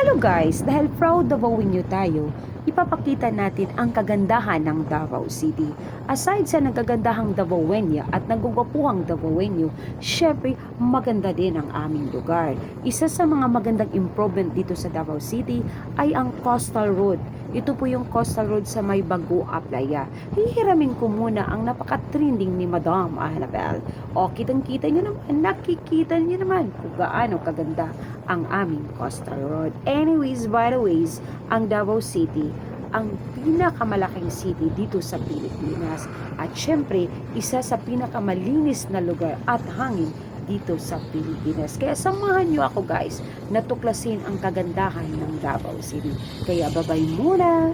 Hello guys, dahil proud Davaoenyo tayo, ipapakita natin ang kagandahan ng Davao City. Aside sa nagagandahang Davaoenyo at nagugwapuhang Davaoenyo, syempre maganda din ang aming lugar. Isa sa mga magandang improvement dito sa Davao City ay ang Coastal Road. Ito po yung Coastal Road sa may Bagua Playa. Hihiramin ko muna ang napaka-trending ni Madam Annabel. O kitang-kita nyo naman, nakikita nyo naman kung gaano kaganda ang aming Coastal Road. Anyways, by the ways, ang Davao City, ang pinakamalaking city dito sa Pilipinas. At syempre, isa sa pinakamalinis na lugar at hangin dito sa Pilipinas. Kaya samahan nyo ako guys na tuklasin ang kagandahan ng Davao City. Kaya babay muna!